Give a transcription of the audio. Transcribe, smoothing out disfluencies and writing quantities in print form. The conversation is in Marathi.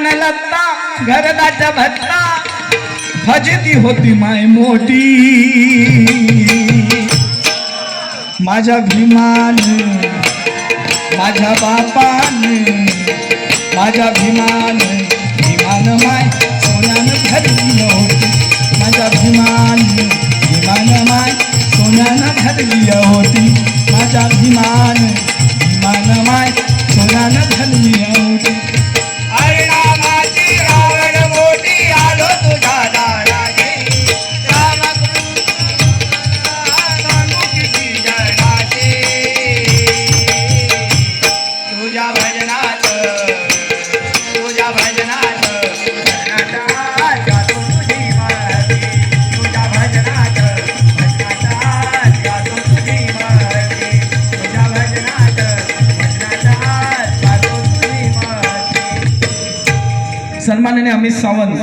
पान लत्ता घरदाचा भत्ता फजिती होती माय मोठी माझ्या भीमान माझ्या बापान माझ्या भीमान भीमान माय सोन्यानं भरली होती माझ्या भीमान भीमान माय सोन्यानं भरली होती माझ्या भीमान भीमान माय सोन्यानं भरली होती अरे रामाची रावण मोठी आलो तुझ्या दाराची राम किती जगाची तुझ्या भजनात जातो तुझी मराठी तुझ्या भजनात जातो तुझी मराठी तुझ्या भजनात जातो तुझी मराठी सन्माननीय अमित सावंत